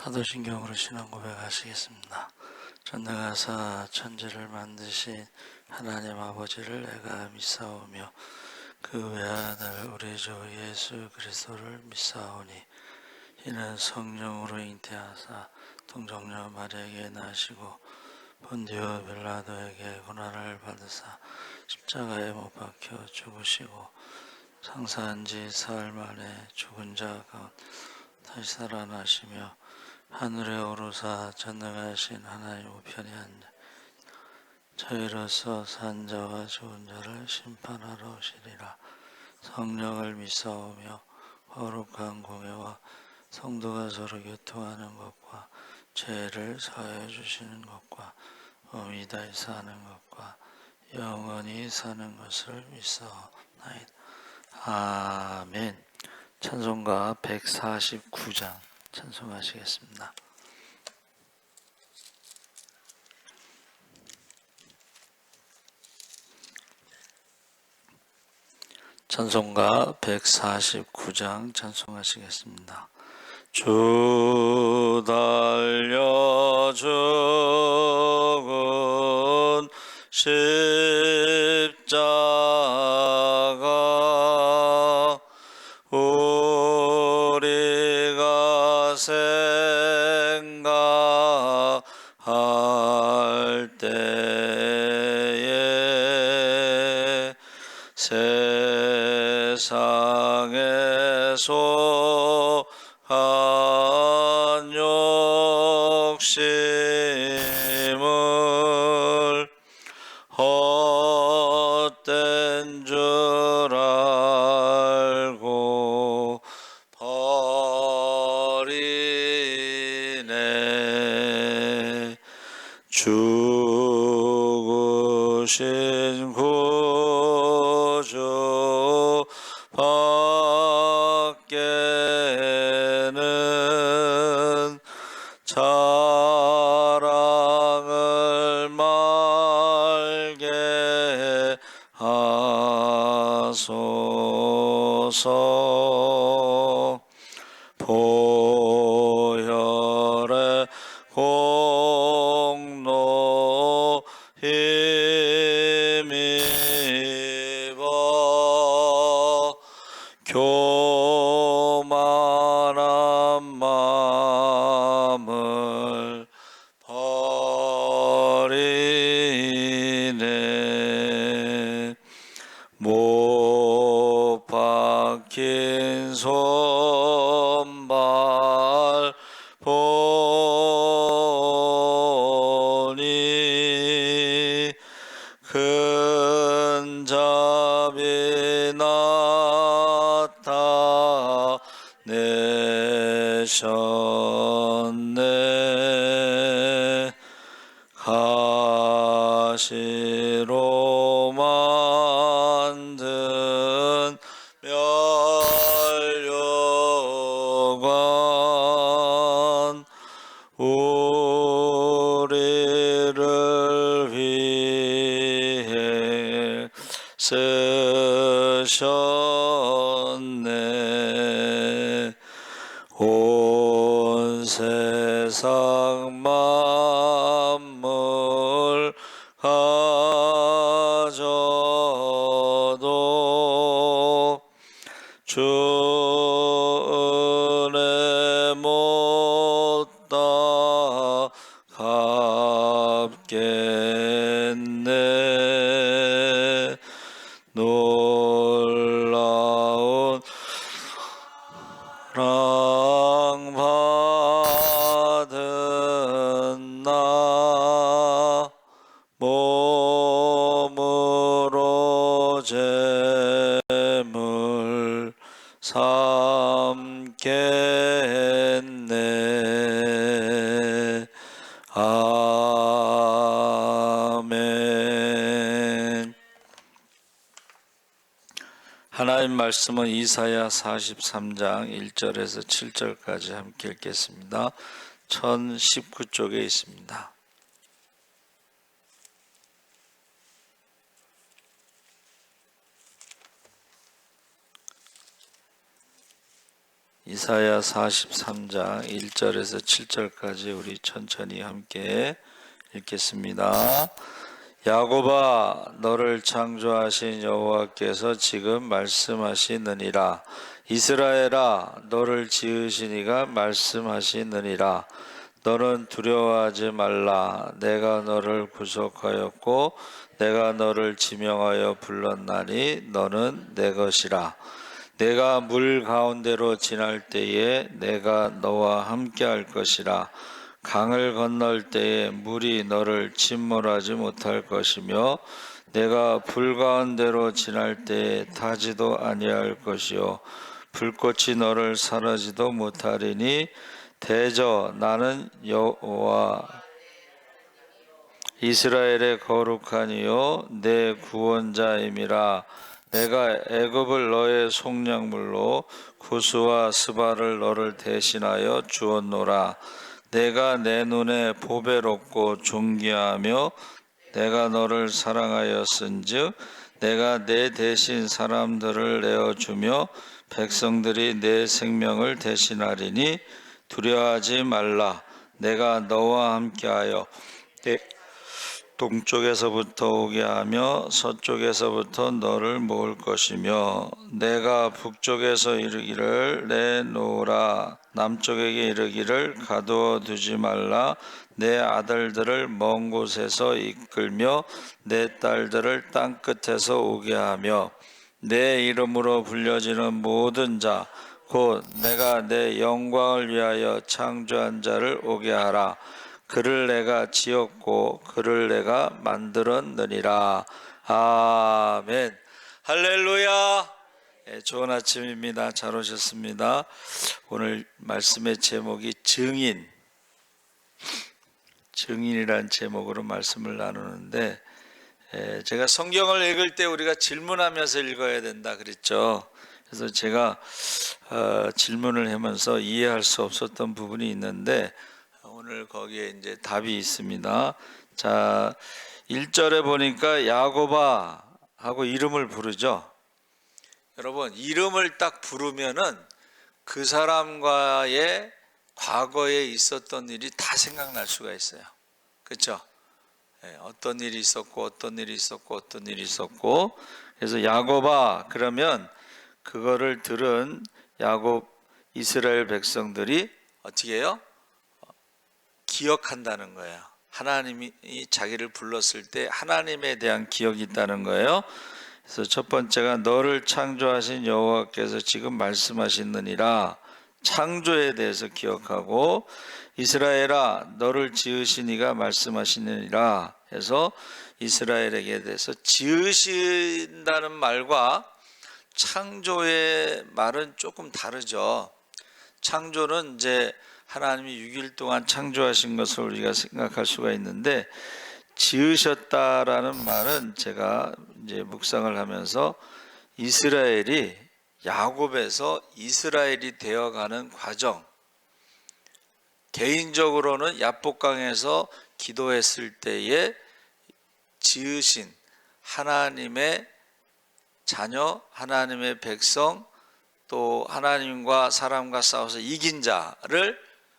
사도신경으로 신앙 고백하시겠습니다. 전능하사 천지를 만드신 하나님 아버지를 내가 믿사오며 그 외아들 우리 주 예수 그리스도를 믿사오니 이는 성령으로 잉태하사 동정녀 마리아에게 나시고 본디오 빌라도에게 고난을 받으사 십자가에 못 박혀 죽으시고 상사한 지 사흘 만에 죽은 자 가운데 다시 살아나시며 하늘에 오르사 전능하신 하나님 우편에 앉아 저희로서 산 자와 죽은 자를 심판하러 오시리라. 성령을 믿사오며 거룩한 공예와 성도가 서로 교통하는 것과 죄를 사하여 주시는 것과 몸이 다시 사는 것과 영원히 사는 것을 믿사옵나이다. 아멘. 찬송가 149장 찬송하시겠습니다. 찬송가 149장 찬송하시겠습니다. 주 달려 죽은 십자가 우리가 생각할 때에 세상에 속한 욕심을 헛된 줄 알고 버리네. 죽으신 구주 밖에는 자랑을 말게 하소서. 보혈의 공로 힘입어 교만한 마음을 버리네. 못 박힌 손발 보니 큰 자비 나타내셨네. 가시로 만든 멸류관 우리를 위해 쓰셨네. 온 세상 만물 가져도 주 은혜 못 갚겠네. 놀라운 사랑 받은 나 몸으로 제물 삼겠네. 아멘. 하나님 말씀은 이사야 43장 1절에서 7절까지 함께 읽겠습니다. 1019쪽에 있습니다. 이사야 43장 1절에서 7절까지 우리 천천히 함께 읽겠습니다. 야곱아, 너를 창조하신 여호와께서 지금 말씀하시느니라. 이스라엘아, 너를 지으신 이가 말씀하시느니라. 너는 두려워하지 말라. 내가 너를 구속하였고 내가 너를 지명하여 불렀나니 너는 내 것이라. 내가 물 가운데로 지날 때에 내가 너와 함께 할 것이라. 강을 건널 때에 물이 너를 침몰하지 못할 것이며 내가 불 가운데로 지날 때에 타지도 아니할 것이요 불꽃이 너를 사르지도 못하리니 대저 나는 여호와 이스라엘의 거룩한 이요 내 구원자임이라. 내가 애굽을 너의 속량물로 구스와 스바를 너를 대신하여 주었노라. 내가 내 눈에 보배롭고 존귀하며 내가 너를 사랑하였은즉 내가 내 대신 사람들을 내어주며 백성들이 내 생명을 대신하리니 두려워하지 말라. 내가 너와 함께하여 동쪽에서부터 오게 하며 서쪽에서부터 너를 모을 것이며 내가 북쪽에서 이르기를 내놓으라. 남쪽에게 이르기를 가두어 두지 말라. 내 아들들을 먼 곳에서 이끌며 내 딸들을 땅 끝에서 오게 하며 내 이름으로 불려지는 모든 자 곧 내가 내 영광을 위하여 창조한 자를 오게 하라. 그를 내가 지었고 그를 내가 만들었느니라. 아멘. 할렐루야. 좋은 아침입니다. 잘 오셨습니다. 오늘 말씀의 제목이 증인이라는 제목으로 말씀을 나누는데, 제가 성경을 읽을 때 우리가 질문하면서 읽어야 된다 그랬죠. 그래서 제가 질문을 하면서 이해할 수 없었던 부분이 있는데 오늘 거기에 이제 답이 있습니다. 자, 1절에 보니까 야곱아 하고 이름을 부르죠. 여러분, 이름을 딱 부르면은 그 사람과의 과거에 있었던 일이 다 생각날 수가 있어요. 그렇죠? 어떤 일이 있었고 어떤 일이 있었고 어떤 일이 있었고. 그래서 야곱아 그러면 그거를 들은 야곱 이스라엘 백성들이 어떻게 해요? 기억한다는 거예요. 하나님이 자기를 불렀을 때 하나님에 대한 기억이 있다는 거예요. 그래서 첫 번째가 너를 창조하신 여호와께서 지금 말씀하시느니라. 창조에 대해서 기억하고, 이스라엘아 너를 지으신 이가 말씀하시느니라 해서 이스라엘에게 대해서 지으신다는 말과 창조의 말은 조금 다르죠. 창조는 이제 하나님이 6일 동안 창조하신 것을 우리가 생각할 수가 있는데, 지으셨다라는 말은 제가 이제 묵상을 하면서 이스라엘이 야곱에서 이스라엘이 되어가는 과정, 개인적으로는 야복강에서 기도했을 때에 지으신 하나님의 자녀, 하나님의 백성, 또 하나님과 사람과 싸워서 이긴 자를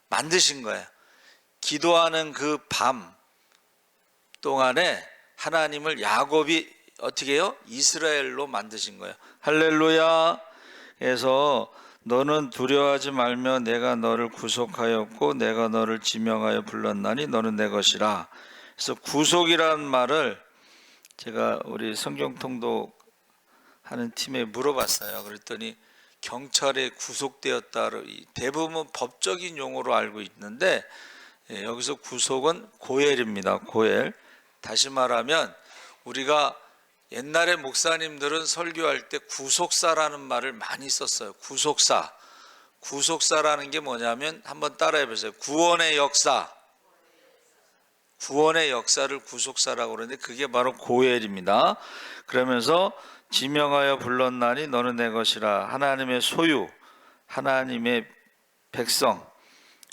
만드신 거예요. 기도하는 그 밤 동안에 하나님을 야곱이 어떻게 해요? 이스라엘로 만드신 거예요. 할렐루야. 그래서 너는 두려워하지 말며 내가 너를 구속하였고 내가 너를 지명하여 불렀나니 너는 내 것이라. 그래서 구속이라는 말을 제가 우리 성경 통독 하는 팀에 물어봤어요. 그랬더니 경찰에 구속되었다. 대부분 법적인 용어로 알고 있는데, 여기서 구속은 고엘입니다. 고엘. 다시 말하면 우리가 옛날에 목사님들은 설교할 때 구속사라는 말을 많이 썼어요. 구속사. 구속사라는 게 뭐냐면 한번 따라해 보세요. 구원의 역사. 구원의 역사를 구속사라고 그러는데 그게 바로 고엘입니다. 그러면서 지명하여 불렀나니 너는 내 것이라. 하나님의 소유, 하나님의 백성.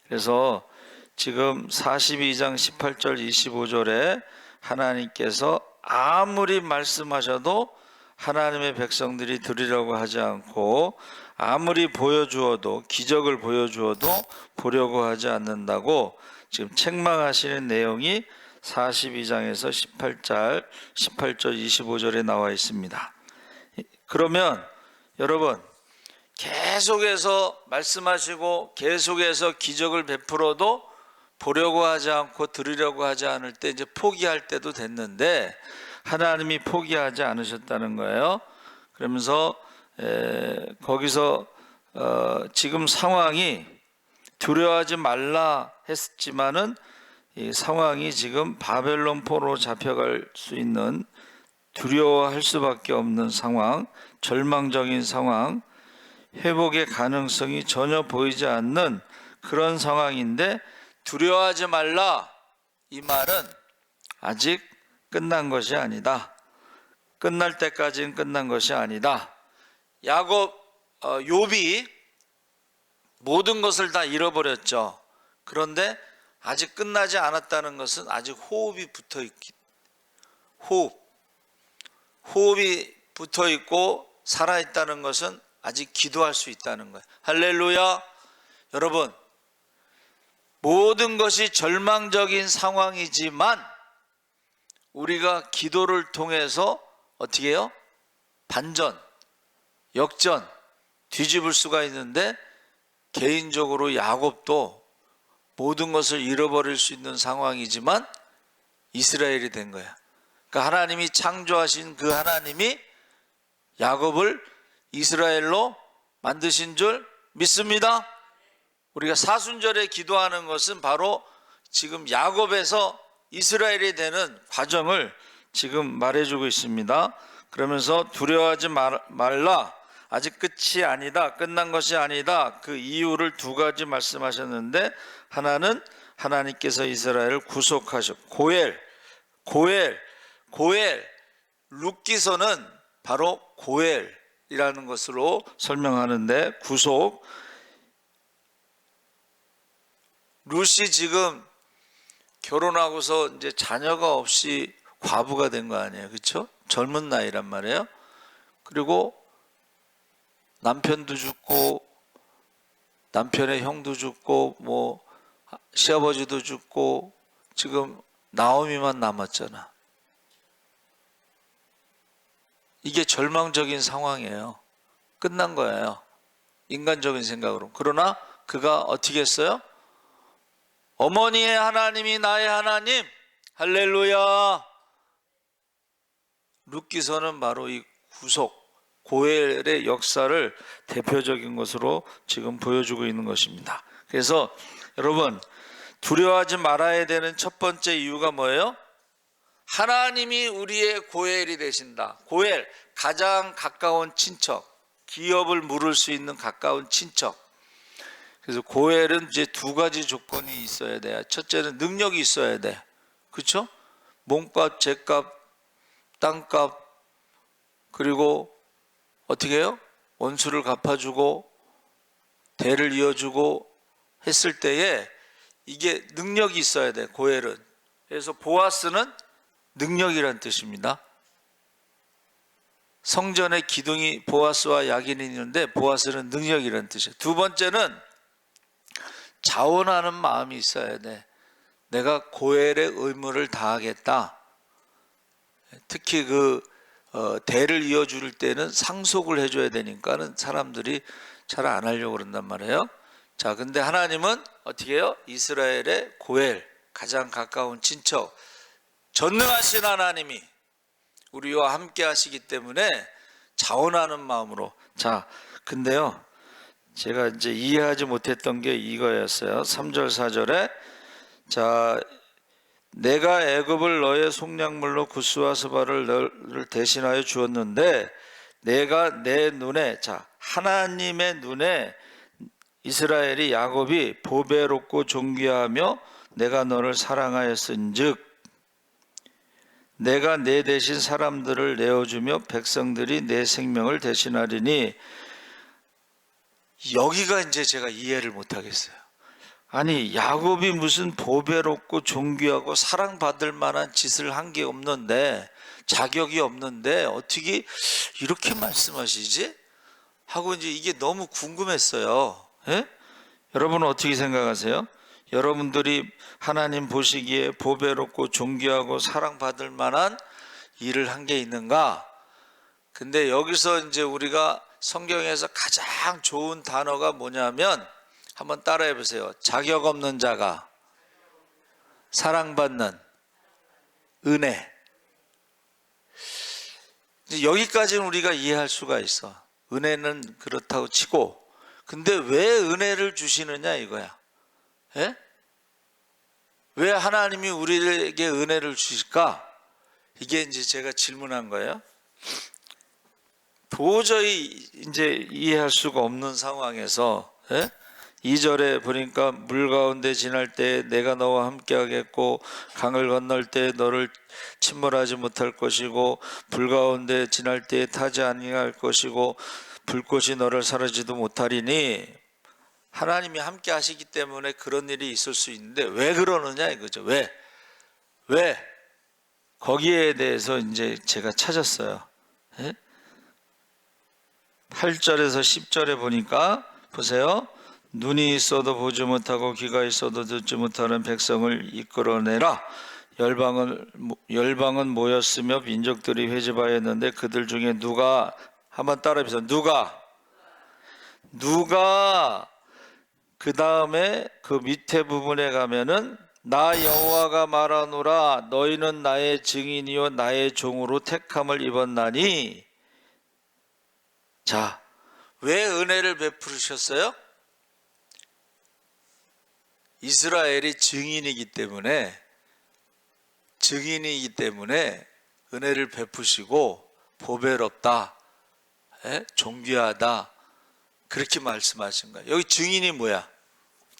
그래서 지금 42장 18절 25절에 하나님께서 아무리 말씀하셔도 하나님의 백성들이 드리려고 하지 않고 아무리 보여주어도 기적을 보여주어도 보려고 하지 않는다고 지금 책망하시는 내용이 42장에서 18절 25절에 나와 있습니다. 그러면 여러분 계속해서 말씀하시고 계속해서 기적을 베풀어도 보려고 하지 않고 들으려고 하지 않을 때 이제 포기할 때도 됐는데 하나님이 포기하지 않으셨다는 거예요. 그러면서 거기서 지금 상황이 두려워하지 말라 했지만은 이 상황이 지금 바벨론 포로 잡혀갈 수 있는 두려워할 수밖에 없는 상황, 절망적인 상황, 회복의 가능성이 전혀 보이지 않는 그런 상황인데 두려워하지 말라 이 말은 아직 끝난 것이 아니다. 끝날 때까지는 끝난 것이 아니다. 욥이 모든 것을 다 잃어버렸죠. 그런데 아직 끝나지 않았다는 것은 아직 호흡이 붙어있기, 호흡이 붙어있고 살아있다는 것은 아직 기도할 수 있다는 거예요. 할렐루야. 여러분, 모든 것이 절망적인 상황이지만 우리가 기도를 통해서 어떻게 해요? 반전, 역전, 뒤집을 수가 있는데 개인적으로 야곱도 모든 것을 잃어버릴 수 있는 상황이지만 이스라엘이 된 거야. 그러니까 하나님이 창조하신 그 하나님이 야곱을 이스라엘로 만드신 줄 믿습니다. 우리가 사순절에 기도하는 것은 바로 지금 야곱에서 이스라엘이 되는 과정을 지금 말해주고 있습니다. 그러면서 두려워하지 말라. 아직 끝이 아니다. 끝난 것이 아니다. 그 이유를 두 가지 말씀하셨는데 하나는 하나님께서 이스라엘을 구속하셨고 고엘 룻기서는 바로 고엘이라는 것으로 설명하는데 구속. 룻이 지금 결혼하고서 이제 자녀가 없이 과부가 된 거 아니에요, 그렇죠? 젊은 나이란 말이에요. 그리고 남편도 죽고 남편의 형도 죽고 뭐 시아버지도 죽고 지금 나오미만 남았잖아. 이게 절망적인 상황이에요. 끝난 거예요. 인간적인 생각으로. 그러나 그가 어떻게 했어요? 어머니의 하나님이 나의 하나님. 할렐루야. 룻기서는 바로 이 구속 고엘의 역사를 대표적인 것으로 지금 보여주고 있는 것입니다. 그래서 여러분 두려워하지 말아야 되는 첫 번째 이유가 뭐예요? 하나님이 우리의 고엘이 되신다. 고엘, 가장 가까운 친척, 기업을 물을 수 있는 가까운 친척. 그래서 고엘은 이제 두 가지 조건이 있어야 돼. 첫째는 능력이 있어야 돼. 그렇죠? 몸값, 죗값, 땅값, 그리고 어떻게 해요? 원수를 갚아주고 대를 이어주고 했을 때에 이게 능력이 있어야 돼. 고엘은. 그래서 보아스는 능력이란 뜻입니다. 성전에 기둥이 보아스와 야긴이 있는데 보아스는 능력이란 뜻이에요. 두 번째는 자원하는 마음이 있어야 돼. 내가 고엘의 의무를 다하겠다. 특히 대를 이어줄 때는 상속을 해줘야 되니까는 사람들이 잘 안 하려고 그런단 말이에요. 자, 근데 하나님은 어떻게 해요? 이스라엘의 고엘, 가장 가까운 친척, 전능하신 하나님이 우리와 함께 하시기 때문에 자원하는 마음으로. 자, 근데요, 제가 이제 이해하지 못했던 게 이거였어요. 3절 4절에 자, 내가 애굽을 너의 속량물로 구스와 스바를 너를 대신하여 주었는데 내가 내 눈에, 자, 하나님의 눈에 이스라엘이 야곱이 보배롭고 존귀하며 내가 너를 사랑하였은즉 내가 내 대신 사람들을 내어주며 백성들이 내 생명을 대신하리니. 여기가 이제 제가 이해를 못하겠어요. 아니, 야곱이 무슨 보배롭고 존귀하고 사랑받을 만한 짓을 한 게 없는데 자격이 없는데 어떻게 이렇게 말씀하시지? 하고 이제 이게 너무 궁금했어요. 예? 여러분은 어떻게 생각하세요? 여러분들이 하나님 보시기에 보배롭고 존귀하고 사랑받을 만한 일을 한 게 있는가? 근데 여기서 이제 우리가 성경에서 가장 좋은 단어가 뭐냐면 한번 따라해 보세요. 자격 없는 자가 사랑받는 은혜. 여기까지는 우리가 이해할 수가 있어. 은혜는 그렇다고 치고, 근데 왜 은혜를 주시느냐 이거야. 예? 왜 하나님이 우리에게 은혜를 주실까? 이게 이제 제가 질문한 거예요. 도저히 이제 이해할 수가 없는 상황에서, 예? 2절에 보니까 물 가운데 지날 때 내가 너와 함께 하겠고 강을 건널 때 너를 침몰하지 못할 것이고 불 가운데 지날 때 타지 아니할 것이고 불꽃이 너를 사르지도 못하리니, 하나님이 함께 하시기 때문에 그런 일이 있을 수 있는데 왜 그러느냐 이거죠. 왜? 거기에 대해서 이제 제가 찾았어요. 예? 8절에서 10절에 보니까 보세요. 눈이 있어도 보지 못하고 귀가 있어도 듣지 못하는 백성을 이끌어내라. 열방은 모였으며 민족들이 회집하였는데 그들 중에 누가, 한번 따라해보세요. 누가 그 다음에 그 밑에 부분에 가면은 나 여호와가 말하노라 너희는 나의 증인이요 나의 종으로 택함을 입었나니. 자, 왜 은혜를 베푸셨어요? 이스라엘이 증인이기 때문에 은혜를 베푸시고 보배롭다, 존귀하다, 그렇게 말씀하신 거예요. 여기 증인이 뭐야?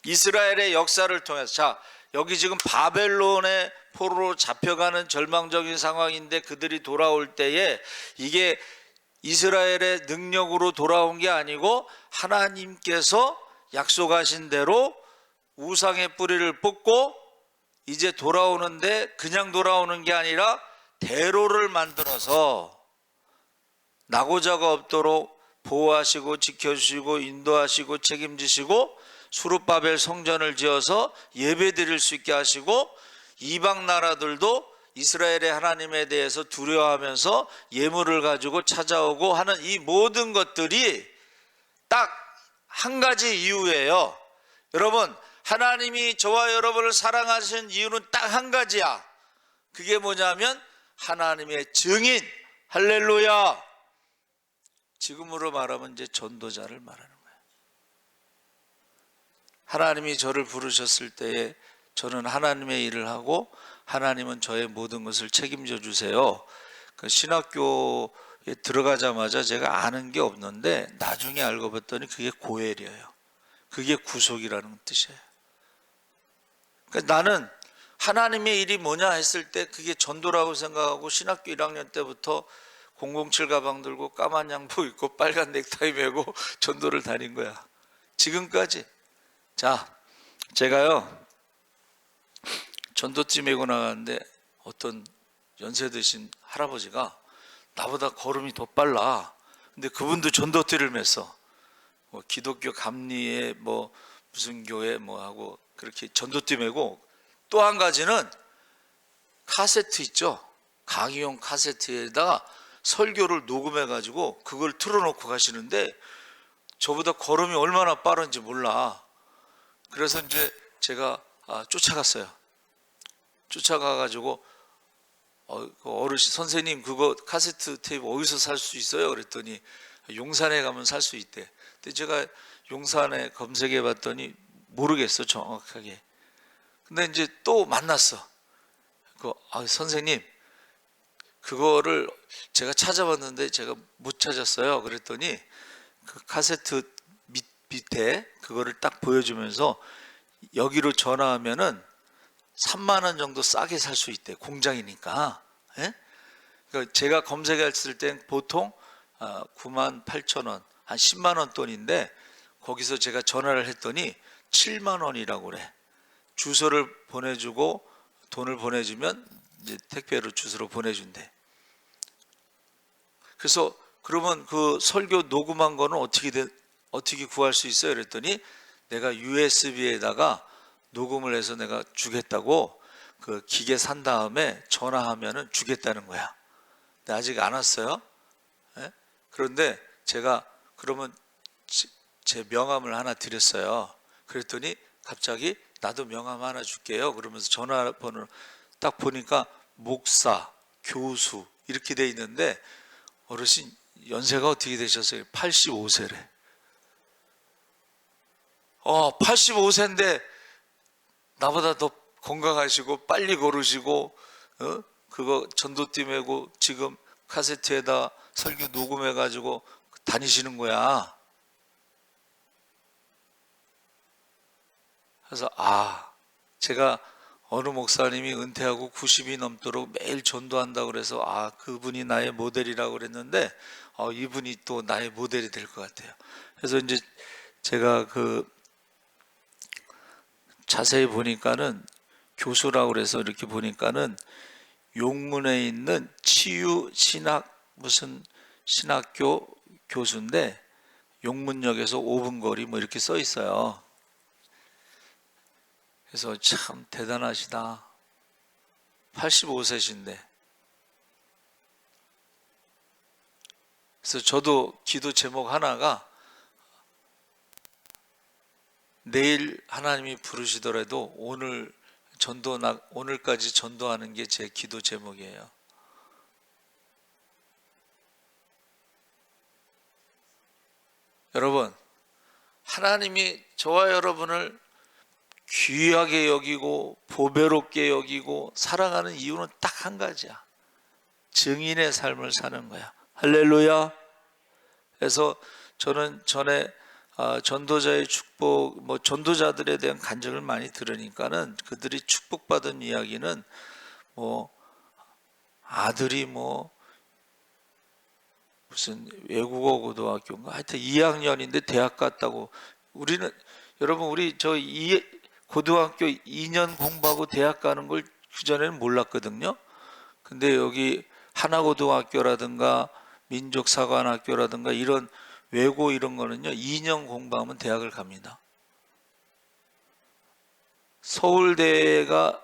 이스라엘의 역사를 통해서. 자, 여기 지금 바벨론의 포로로 잡혀가는 절망적인 상황인데 그들이 돌아올 때에 이게 이스라엘의 능력으로 돌아온 게 아니고 하나님께서 약속하신 대로 우상의 뿌리를 뽑고 이제 돌아오는데 그냥 돌아오는 게 아니라 대로를 만들어서 나고자가 없도록 보호하시고 지켜주시고 인도하시고 책임지시고 수룹바벨 성전을 지어서 예배드릴 수 있게 하시고 이방 나라들도 이스라엘의 하나님에 대해서 두려워하면서 예물을 가지고 찾아오고 하는 이 모든 것들이 딱 한 가지 이유예요. 여러분, 하나님이 저와 여러분을 사랑하시는 이유는 딱 한 가지야. 그게 뭐냐면 하나님의 증인. 할렐루야. 지금으로 말하면 이제 전도자를 말하는 거예요. 하나님이 저를 부르셨을 때에 저는 하나님의 일을 하고 하나님은 저의 모든 것을 책임져 주세요. 그 신학교에 들어가자마자 제가 아는 게 없는데 나중에 알고 봤더니 그게 고엘이에요. 그게 구속이라는 뜻이에요. 그러니까 나는 하나님의 일이 뭐냐 했을 때 그게 전도라고 생각하고 신학교 1학년 때부터 007 가방 들고 까만 양복 입고 빨간 넥타이 메고 전도를 다닌 거야. 지금까지. 자, 제가요 전도지 메고 나가는데 어떤 연세 드신 할아버지가 나보다 걸음이 더 빨라. 근데 그분도 전도띠를 맸어. 뭐 기독교 감리에 뭐 무슨 교회 뭐 하고 그렇게 전도띠 메고, 또 한 가지는 카세트 있죠. 강의용 카세트에다가 설교를 녹음해 가지고 그걸 틀어놓고 가시는데 저보다 걸음이 얼마나 빠른지 몰라. 그래서 이제 제가 쫓아갔어요. 쫓아가 가지고 어르신 선생님 그거 카세트 테이프 어디서 살 수 있어요? 그랬더니 용산에 가면 살 수 있대. 근데 제가 용산에 검색해 봤더니 모르겠어 정확하게. 근데 이제 또 만났어. 선생님 그거를 제가 찾아봤는데 제가 못 찾았어요. 그랬더니 그 카세트 밑에 그거를 딱 보여주면서 여기로 전화하면은 3만 원 정도 싸게 살 수 있대. 공장이니까. 예? 그러니까 제가 검색했을 땐 보통 9만 8천 원, 한 10만 원 돈인데 거기서 제가 전화를 했더니 7만 원이라고 그래. 주소를 보내주고 돈을 보내주면 이제 택배로 주소로 보내준대. 그래서 그러면 그 설교 녹음한 거는 어떻게 구할 수 있어요? 그랬더니 내가 USB에다가 녹음을 해서 내가 주겠다고 그 기계 산 다음에 전화하면은 주겠다는 거야. 근데 아직 안 왔어요. 예? 그런데 제가 그러면 제 명함을 하나 드렸어요. 그랬더니 갑자기 나도 명함 하나 줄게요. 그러면서 전화번호를 딱 보니까 목사, 교수 이렇게 돼 있는데 어르신 연세가 어떻게 되셨어요? 85세래. 85세인데 나보다 더 건강하시고 빨리 걸으시고 그거 전도띠 메고 지금 카세트에다 설교 녹음해 가지고 다니시는 거야. 그래서 제가 어느 목사님이 은퇴하고 90이 넘도록 매일 전도한다고 그래서 그분이 나의 모델이라고 그랬는데 이분이 또 나의 모델이 될 것 같아요. 그래서 이제 제가 그 자세히 보니까는 교수라고 그래서 이렇게 보니까는 용문에 있는 치유 신학 무슨 신학교 교수인데 용문역에서 5분 거리 뭐 이렇게 써 있어요. 그래서 참 대단하시다. 85세신데. 그래서 저도 기도 제목 하나가 내일 하나님이 부르시더라도 오늘까지 전도하는 게 제 기도 제목이에요. 여러분, 하나님이 저와 여러분을 귀하게 여기고 보배롭게 여기고 사랑하는 이유는 딱 한 가지야. 증인의 삶을 사는 거야. 할렐루야. 그래서 저는 전에 전도자의 축복, 전도자들에 대한 간증을 많이 들으니까는 그들이 축복받은 이야기는 아들이 무슨 외국어 고등학교인가 하여튼 2학년인데 대학 갔다고. 여러분 우리 고등학교 2년 공부하고 대학 가는 걸 그전에는 몰랐거든요. 근데 여기 하나고등학교라든가 민족사관학교라든가 이런 외고 이런 거는요 2년 공부하면 대학을 갑니다. 서울대가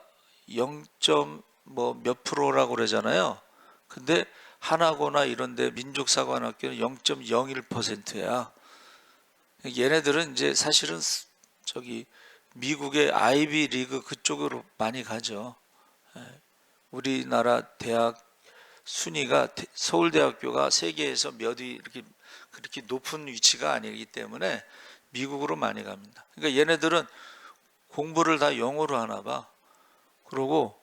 0. 몇 프로라고 그러잖아요. 근데 하나고나 이런데 민족사관학교는 0.01%야. 얘네들은 이제 사실은 미국의 아이비 리그 그쪽으로 많이 가죠. 우리나라 대학 순위가 서울대학교가 세계에서 몇 위 이렇게 그렇게 높은 위치가 아니기 때문에 미국으로 많이 갑니다. 그러니까 얘네들은 공부를 다 영어로 하나 봐. 그러고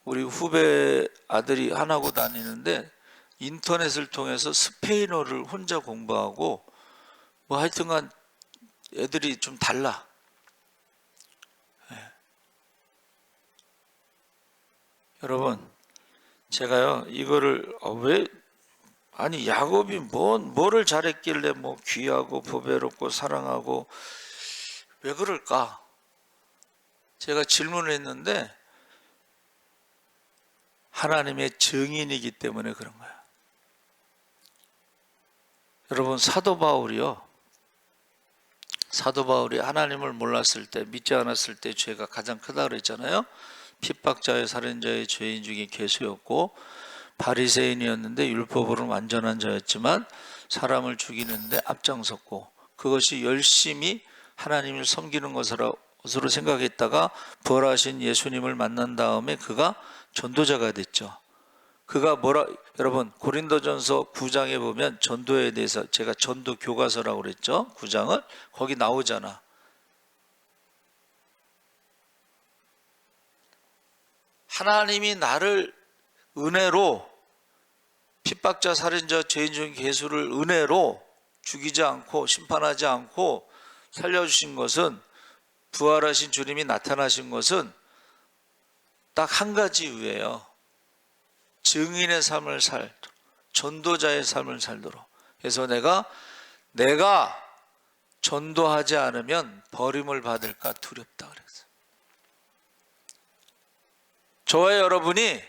우리 후배 아들이 하나고 다니는데 인터넷을 통해서 스페인어를 혼자 공부하고 하여튼간 애들이 좀 달라. 여러분 제가요 이거를 야곱이 뭐를 잘했길래 귀하고 보배롭고 사랑하고 왜 그럴까? 제가 질문을 했는데 하나님의 증인이기 때문에 그런 거야. 여러분 사도 바울이 하나님을 몰랐을 때 믿지 않았을 때 죄가 가장 크다 그랬잖아요. 핍박자의 살인자의 죄인 중에 괴수였고 바리새인이었는데 율법으로는 완전한 자였지만 사람을 죽이는데 앞장섰고 그것이 열심히 하나님을 섬기는 것으로 생각했다가 부활하신 예수님을 만난 다음에 그가 전도자가 됐죠. 여러분 고린도전서 9장에 보면 전도에 대해서 제가 전도 교과서라고 그랬죠. 9장을 거기 나오잖아. 하나님이 나를 은혜로 핍박자 살인자 죄인 중 괴수를 은혜로 죽이지 않고 심판하지 않고 살려주신 것은 부활하신 주님이 나타나신 것은 딱 한 가지 이유예요. 증인의 삶을 전도자의 삶을 살도록. 그래서 내가 전도하지 않으면 버림을 받을까 두렵다 그랬어요. 저와 여러분이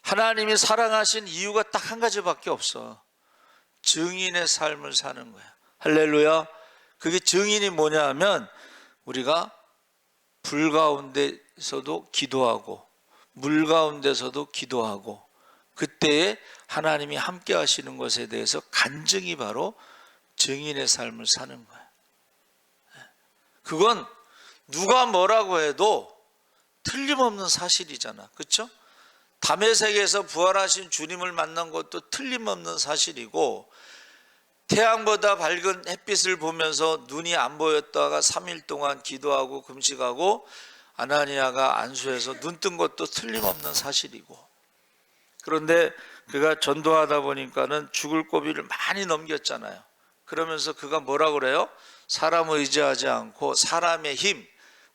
하나님이 사랑하신 이유가 딱 한 가지밖에 없어. 증인의 삶을 사는 거야. 할렐루야. 그게 증인이 뭐냐 하면 우리가 불 가운데서도 기도하고 물 가운데서도 기도하고 그때에 하나님이 함께 하시는 것에 대해서 간증이 바로 증인의 삶을 사는 거야. 그건 누가 뭐라고 해도 틀림없는 사실이잖아. 그렇죠? 다메섹에서 부활하신 주님을 만난 것도 틀림없는 사실이고, 태양보다 밝은 햇빛을 보면서 눈이 안 보였다가 3일 동안 기도하고 금식하고 아나니아가 안수해서 눈 뜬 것도 틀림없는 사실이고, 그런데 그가 전도하다 보니까는 죽을 고비를 많이 넘겼잖아요. 그러면서 그가 뭐라 그래요? 사람을 의지하지 않고 사람의 힘,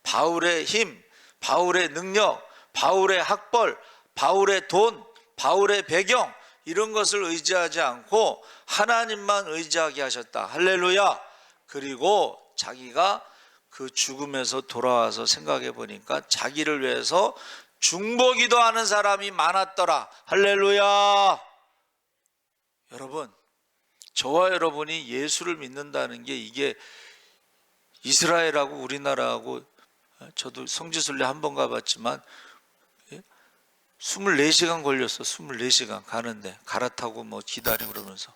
바울의 힘, 바울의 능력, 바울의 학벌, 바울의 돈, 바울의 배경, 이런 것을 의지하지 않고 하나님만 의지하게 하셨다. 할렐루야. 그리고 자기가 그 죽음에서 돌아와서 생각해 보니까 자기를 위해서 중보기도 하는 사람이 많았더라. 할렐루야. 여러분, 저와 여러분이 예수를 믿는다는 게 이게 이스라엘하고 우리나라하고, 저도 성지순례 한 번 가봤지만 24시간 걸렸어. 24시간 가는데 갈아타고 뭐 기다리고 그러면서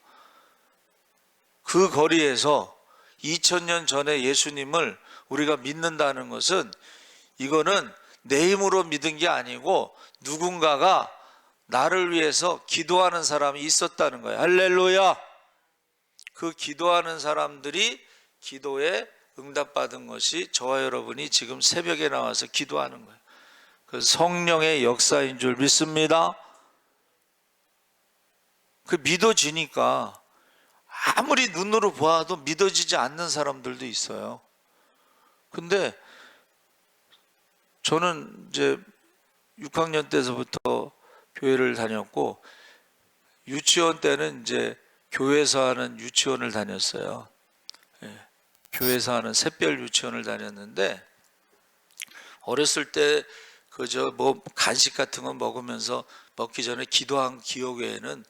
그 거리에서 2000년 전에 예수님을 우리가 믿는다는 것은 이거는 내 힘으로 믿은 게 아니고 누군가가 나를 위해서 기도하는 사람이 있었다는 거예요. 할렐루야. 그 기도하는 사람들이 기도에 응답받은 것이 저와 여러분이 지금 새벽에 나와서 기도하는 거예요. 그 성령의 역사인 줄 믿습니다. 그 믿어지니까 아무리 눈으로 보아도 믿어지지 않는 사람들도 있어요. 근데 저는 이제 6학년 때서부터 교회를 다녔고, 유치원 때는 이제 교회에서 하는 유치원을 다녔어요. 교회에서 하는 샛별 유치원을 다녔는데, 어렸을 때 그저 뭐 간식 같은 거 먹으면서 먹기 전에 기도한 기억 외에는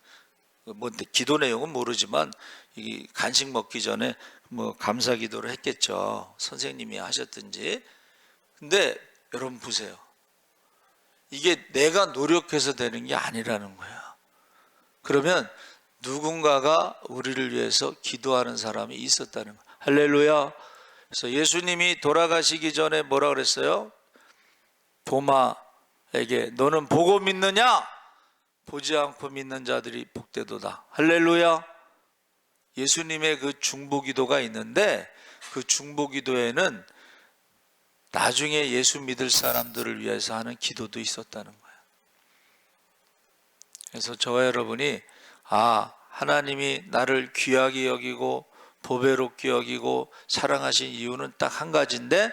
뭐 기도 내용은 모르지만 이 간식 먹기 전에 뭐 감사 기도를 했겠죠. 선생님이 하셨든지. 근데 여러분 보세요. 이게 내가 노력해서 되는 게 아니라는 거야. 그러면 누군가가 우리를 위해서 기도하는 사람이 있었다는 거야. 할렐루야. 그래서 예수님이 돌아가시기 전에 뭐라 그랬어요? 도마에게 너는 보고 믿느냐? 보지 않고 믿는 자들이 복되도다. 할렐루야. 예수님의 그 중보기도가 있는데 그 중보기도에는 나중에 예수 믿을 사람들을 위해서 하는 기도도 있었다는 거예요. 그래서 저와 여러분이 하나님이 나를 귀하게 여기고 보배롭게 여기고 사랑하신 이유는 딱 한 가지인데,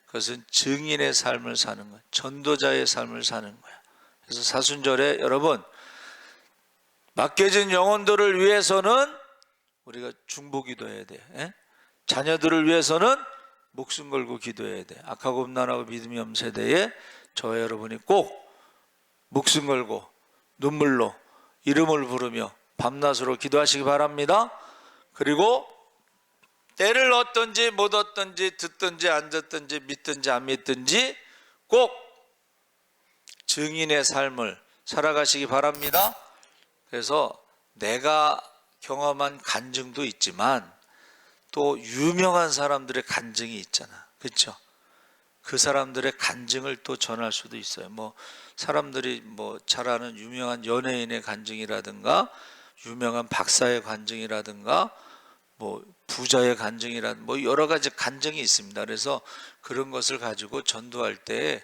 그것은 증인의 삶을 사는 거예요. 전도자의 삶을 사는 거예요. 그래서 사순절에 여러분, 맡겨진 영혼들을 위해서는 우리가 중보기도해야 돼. 자녀들을 위해서는 목숨 걸고 기도해야 돼. 악하고 음란하고 믿음이 없는 세대에 저와 여러분이 꼭 목숨 걸고 눈물로 이름을 부르며 밤낮으로 기도하시기 바랍니다. 그리고 때를 얻든지 못 얻든지 듣든지 안 듣든지 믿든지 안 믿든지 꼭 증인의 삶을 살아가시기 바랍니다. 그래서 내가 경험한 간증도 있지만 또 유명한 사람들의 간증이 있잖아. 그렇죠? 그 사람들의 간증을 또 전할 수도 있어요. 뭐 사람들이 뭐 잘 아는 유명한 연예인의 간증이라든가 유명한 박사의 간증이라든가 뭐 부자의 간증이라든가 뭐 여러 가지 간증이 있습니다. 그래서 그런 것을 가지고 전도할 때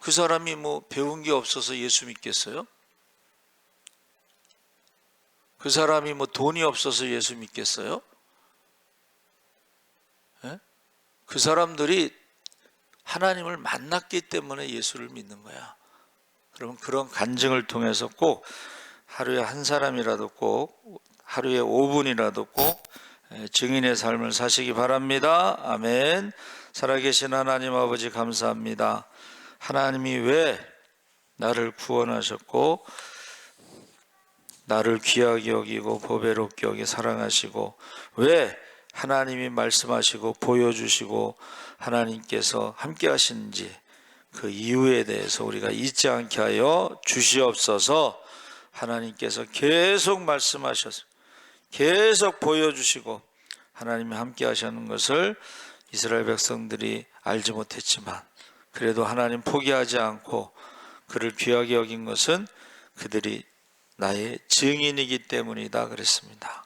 그 사람이 뭐 배운 게 없어서 예수 믿겠어요? 그 사람이 뭐 돈이 없어서 예수 믿겠어요? 그 사람들이 하나님을 만났기 때문에 예수를 믿는 거야. 그러면 그런 간증을 통해서 꼭 하루에 한 사람이라도 꼭 하루에 5분이라도 꼭 증인의 삶을 사시기 바랍니다. 아멘. 살아계신 하나님 아버지 감사합니다. 하나님이 왜 나를 구원하셨고 나를 귀하게 여기고 보배롭게 여기 사랑하시고, 왜 하나님이 말씀하시고 보여주시고 하나님께서 함께 하시는지 그 이유에 대해서 우리가 잊지 않게 하여 주시옵소서. 하나님께서 계속 말씀하셔서 계속 보여주시고 하나님이 함께 하시는 것을 이스라엘 백성들이 알지 못했지만, 그래도 하나님 포기하지 않고 그를 귀하게 여긴 것은 그들이 나의 증인이기 때문이다 그랬습니다.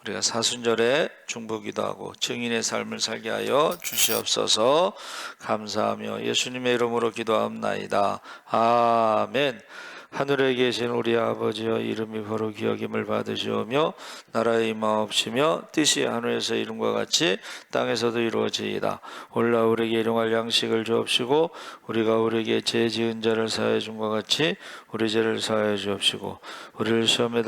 우리가 사순절에 중보기도하고 증인의 삶을 살게 하여 주시옵소서. 감사하며 예수님의 이름으로 기도하옵나이다. 아멘. 하늘에 계신 우리 아버지여, 이름이 거룩히 여김을 받으시오며 나라의 임하옵시며 뜻이 하늘에서 이룬과 같이 땅에서도 이루어지이다. 오늘 우리에게 일용할 양식을 주옵시고 우리가 우리에게 죄 지은 자를 사하여 준 것 같이 우리 죄를 사하여 주옵시고 우리를 시험에